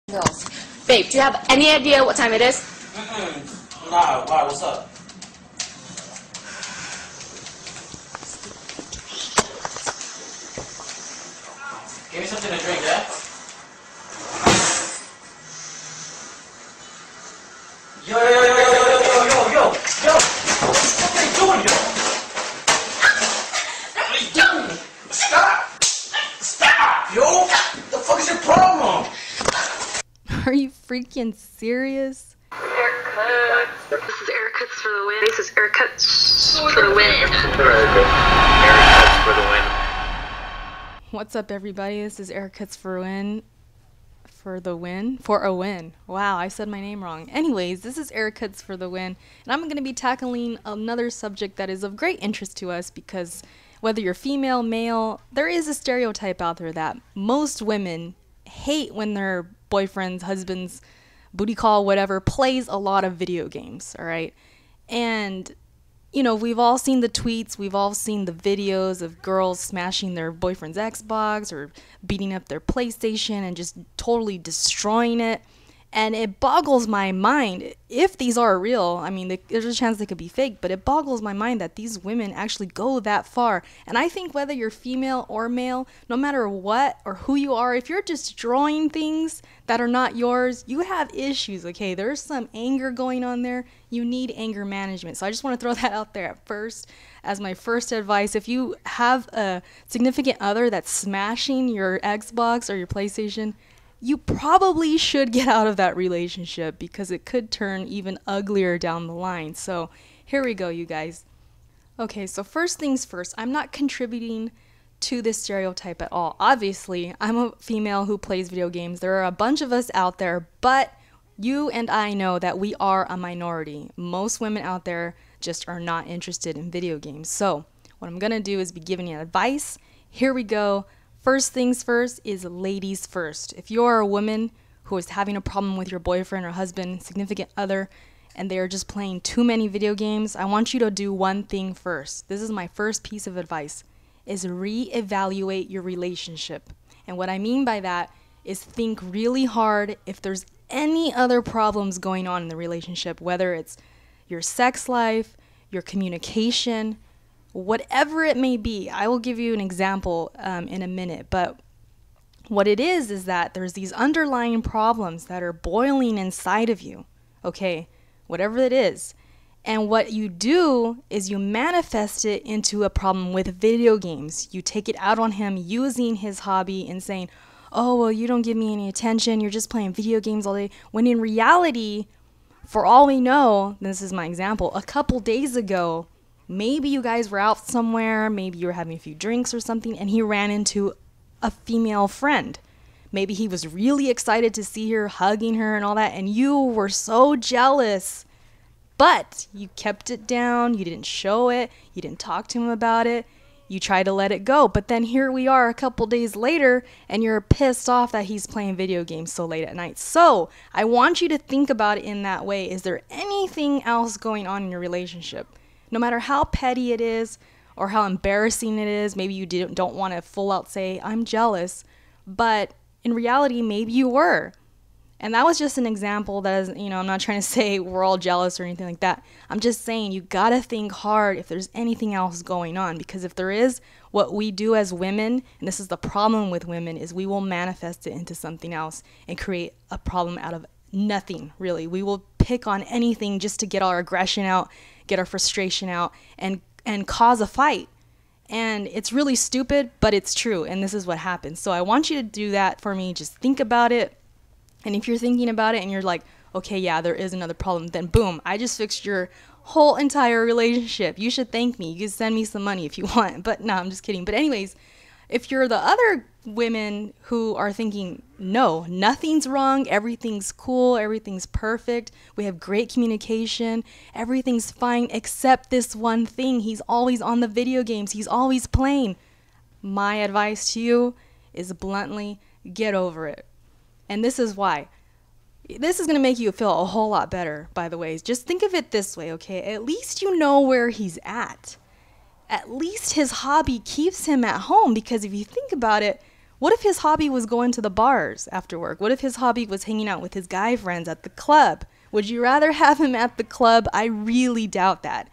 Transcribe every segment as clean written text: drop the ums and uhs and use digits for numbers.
Girls. Babe, do you have any idea what time it is? Nah, why? What's up? Give me something to drink, yeah? Yo! What are you doing, yo? What are you doing? Stop! Stop, yo! What the fuck is your problem? Are you freaking serious? Haircuts. This is haircuts for the win. This is haircuts for the win. Haircuts for the win. What's up, everybody? This is Haircuts for Win. For a win. Wow, I said my name wrong. Anyways, this is Haircuts for the Win, and I'm going to be tackling another subject that is of great interest to us because whether you're female, male, there is a stereotype out there that most women hate when their boyfriends, husbands, booty call, whatever, plays a lot of video games, all right? And, you know, we've all seen the tweets, we've all seen the videos of girls smashing their boyfriend's Xbox or beating up their PlayStation and just totally destroying it. And it boggles my mind, if these are real, I mean, there's a chance they could be fake, but it boggles my mind that these women actually go that far. And I think whether you're female or male, no matter what or who you are, if you're destroying things that are not yours, you have issues, okay? There's some anger going on there. You need anger management. So I just want to throw that out there at first as my first advice. If you have a significant other that's smashing your Xbox or your PlayStation, you probably should get out of that relationship because it could turn even uglier down the line. So here we go, you guys. Okay, so first things first, I'm not contributing to this stereotype at all. Obviously, I'm a female who plays video games. There are a bunch of us out there, but you and I know that we are a minority. Most women out there just are not interested in video games. So what I'm gonna do is be giving you advice. Here we go. First things first is ladies first. If you're a woman who is having a problem with your boyfriend or husband, significant other, and they are just playing too many video games, I want you to do one thing first. This is my first piece of advice, is reevaluate your relationship. And what I mean by that is think really hard if there's any other problems going on in the relationship, whether it's your sex life, your communication, whatever it may be. I will give you an example in a minute, but what it is that there's these underlying problems that are boiling inside of you, okay, whatever it is. And what you do is you manifest it into a problem with video games. You take it out on him using his hobby and saying, oh, well, you don't give me any attention, you're just playing video games all day, when in reality, for all we know, this is my example, a couple days ago, maybe you guys were out somewhere, maybe you were having a few drinks or something, and he ran into a female friend. Maybe he was really excited to see her, hugging her and all that, and you were so jealous. But you kept it down, you didn't show it, you didn't talk to him about it, you tried to let it go. But then here we are a couple days later, and you're pissed off that he's playing video games so late at night. So I want you to think about it in that way. Is there anything else going on in your relationship? No matter how petty it is or how embarrassing it is, maybe you don't want to full out say, I'm jealous, but in reality, maybe you were. And that was just an example that is, you know, I'm not trying to say we're all jealous or anything like that. I'm just saying you got to think hard if there's anything else going on, because if there is, what we do as women, and this is the problem with women, is we will manifest it into something else and create a problem out of nothing, really. We will pick on anything just to get our aggression out, get our frustration out, and cause a fight. And it's really stupid, but it's true, and this is what happens. So I want you to do that for me. Just think about it. And if you're thinking about it and you're like, okay, yeah, there is another problem, then boom, I just fixed your whole entire relationship. You should thank me. You can send me some money if you want. But no, I'm just kidding. But anyways, if you're the other women who are thinking, no, nothing's wrong, everything's cool, everything's perfect, we have great communication, everything's fine except this one thing, he's always on the video games, he's always playing. My advice to you is bluntly, get over it. And this is why. This is going to make you feel a whole lot better, by the way. Just think of it this way, okay? At least you know where he's at. At least his hobby keeps him at home, because if you think about it, What if his hobby was going to the bars after work? What if his hobby was hanging out with his guy friends at the club? Would you rather have him at the club? I really doubt that.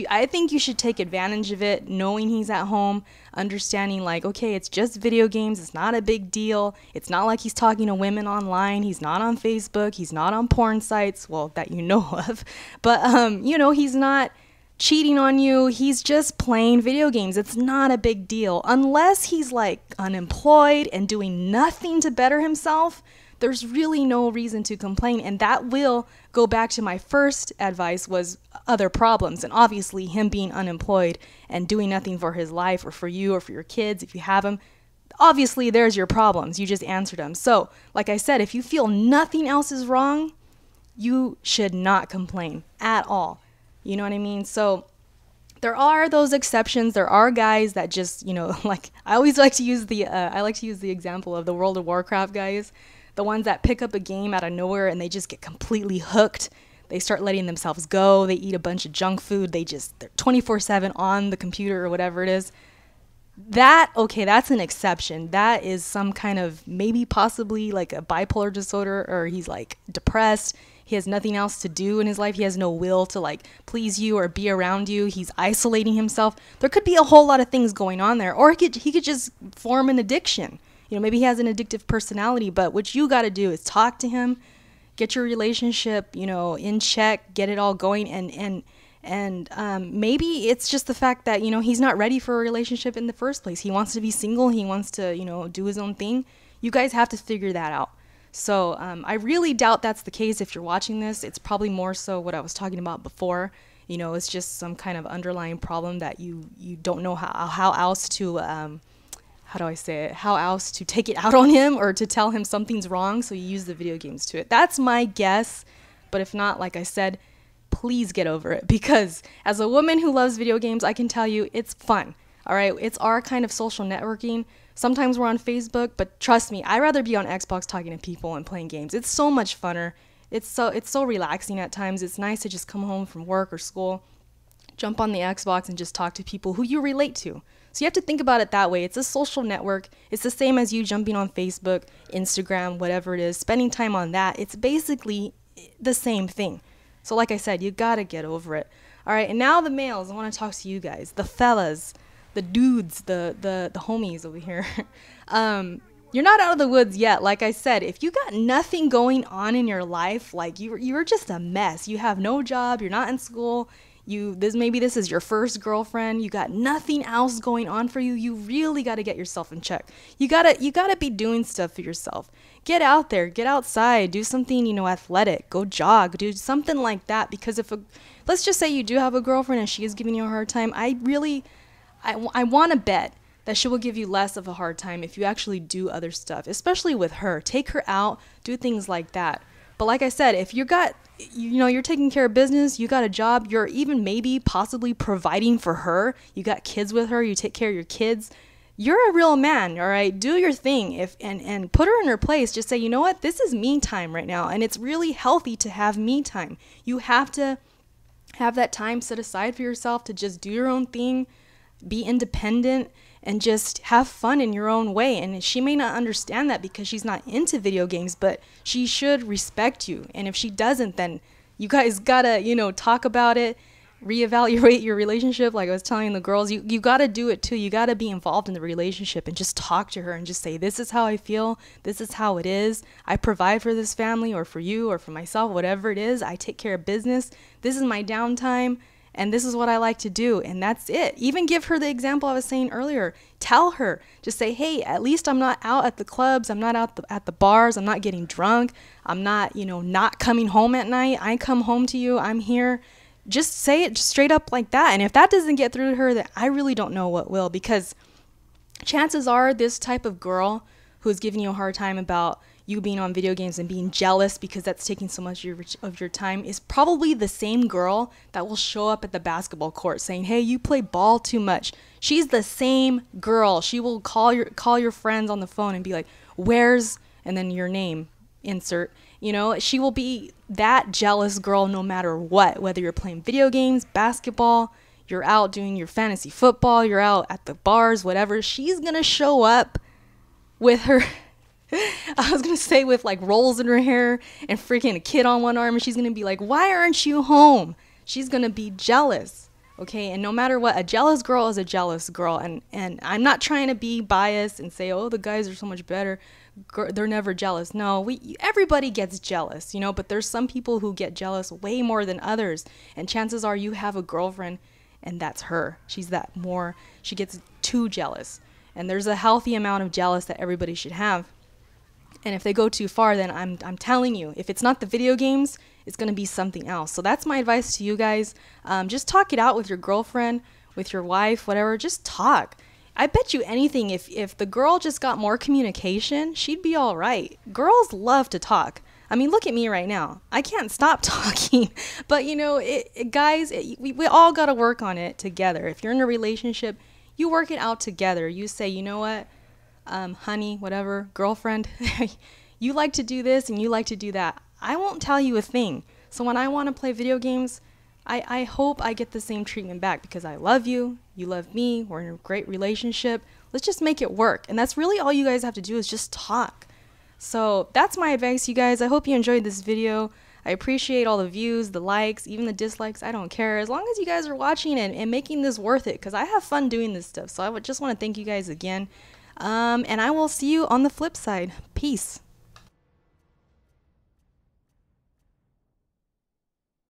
I think you should take advantage of it, knowing he's at home, understanding like, okay, it's just video games. It's not a big deal. It's not like he's talking to women online. He's not on Facebook. He's not on porn sites, well, that you know of. But, you know, he's not cheating on you. He's just playing video games. It's not a big deal. Unless he's like unemployed and doing nothing to better himself, there's really no reason to complain. And that will go back to my first advice, was other problems. And obviously him being unemployed and doing nothing for his life or for you or for your kids, if you have them, obviously there's your problems. You just answered them. So like I said, if you feel nothing else is wrong, you should not complain at all. You know what I mean? So there are those exceptions. There are guys that just, you know, like I always like to use the example of the World of Warcraft guys. The ones that pick up a game out of nowhere and they just get completely hooked. They start letting themselves go. They eat a bunch of junk food. They're 24/7 on the computer or whatever it is. That's an exception. That is some kind of maybe possibly like a bipolar disorder, or he's like depressed. He has nothing else to do in his life. He has no will to like please you or be around you. He's isolating himself. There could be a whole lot of things going on there. Or he could just form an addiction. You know, maybe he has an addictive personality, but what you got to do is talk to him, get your relationship, you know, in check, get it all going. And maybe it's just the fact that, you know, he's not ready for a relationship in the first place. He wants to be single. He wants to, you know, do his own thing. You guys have to figure that out. So I really doubt that's the case. If you're watching this, it's probably more so what I was talking about before. You know, it's just some kind of underlying problem that you don't know how else to how else to take it out on him or to tell him something's wrong, so you use the video games to it. That's my guess, but if not, like I said, please get over it, because as a woman who loves video games, I can tell you it's fun, all right? It's our kind of social networking. Sometimes we're on Facebook, but trust me, I'd rather be on Xbox talking to people and playing games. It's so much funner. It's so relaxing at times. It's nice to just come home from work or school, jump on the Xbox and just talk to people who you relate to. So you have to think about it that way. It's a social network. It's the same as you jumping on Facebook, Instagram, whatever it is, spending time on that. It's basically the same thing. So like I said, you gotta get over it. All right, and now the males. I want to talk to you guys, the fellas, the dudes, the homies over here. You're not out of the woods yet. Like I said, if you got nothing going on in your life, like you're just a mess. You have no job. You're not in school. Maybe this is your first girlfriend. You got nothing else going on for you. You really got to get yourself in check. You gotta be doing stuff for yourself. Get out there, get outside, do something, you know, athletic. Go jog, do something like that. Because let's just say you do have a girlfriend and she is giving you a hard time, I want to bet that she will give you less of a hard time if you actually do other stuff, especially with her. Take her out, do things like that. But like I said, if you're taking care of business, you got a job, you're even maybe possibly providing for her, you got kids with her, you take care of your kids, you're a real man, all right? Do your thing and put her in her place. Just say, you know what, this is me time right now, and it's really healthy to have me time. You have to have that time set aside for yourself to just do your own thing, be independent, and just have fun in your own way. And she may not understand that because she's not into video games, but she should respect you. And if she doesn't, then you guys gotta, you know, talk about it, reevaluate your relationship. Like I was telling the girls, you gotta do it too. You gotta be involved in the relationship and just talk to her and just say, this is how I feel, this is how it is, I provide for this family or for you or for myself, whatever it is, I take care of business, this is my downtime, and this is what I like to do, and that's it. Even give her the example I was saying earlier. Tell her, just say, hey, at least I'm not out at the clubs, I'm not out at the bars, I'm not getting drunk, I'm not, you know, not coming home at night, I come home to you, I'm here. Just say it straight up like that. And if that doesn't get through to her, then I really don't know what will, because chances are this type of girl who's giving you a hard time about you being on video games and being jealous because that's taking so much of your time is probably the same girl that will show up at the basketball court saying, hey, you play ball too much. She's the same girl. She will call your friends on the phone and be like, where's, and then your name, insert. You know, she will be that jealous girl no matter what, whether you're playing video games, basketball, you're out doing your fantasy football, you're out at the bars, whatever. She's going to show up with her, I was going to say with like rolls in her hair and freaking a kid on one arm, and she's going to be like, why aren't you home? She's going to be jealous. Okay, and no matter what, a jealous girl is a jealous girl, and I'm not trying to be biased and say, oh, the guys are so much better. They're never jealous. No, everybody gets jealous, you know, but there's some people who get jealous way more than others, and chances are you have a girlfriend, and that's her. She gets too jealous, and there's a healthy amount of jealous that everybody should have. And if they go too far, then I'm telling you, if it's not the video games, it's going to be something else. So that's my advice to you guys. Just talk it out with your girlfriend, with your wife, whatever. Just talk. I bet you anything, if the girl just got more communication, she'd be all right. Girls love to talk. I mean, look at me right now. I can't stop talking. But, you know, guys, we all got to work on it together. If you're in a relationship, you work it out together. You say, you know what? Honey, whatever, girlfriend, you like to do this and you like to do that. I won't tell you a thing. So when I want to play video games, I hope I get the same treatment back because I love you, you love me, we're in a great relationship. Let's just make it work. And that's really all you guys have to do is just talk. So that's my advice, you guys. I hope you enjoyed this video. I appreciate all the views, the likes, even the dislikes. I don't care. As long as you guys are watching and making this worth it, because I have fun doing this stuff. So I would just want to thank you guys again. And I will see you on the flip side. Peace.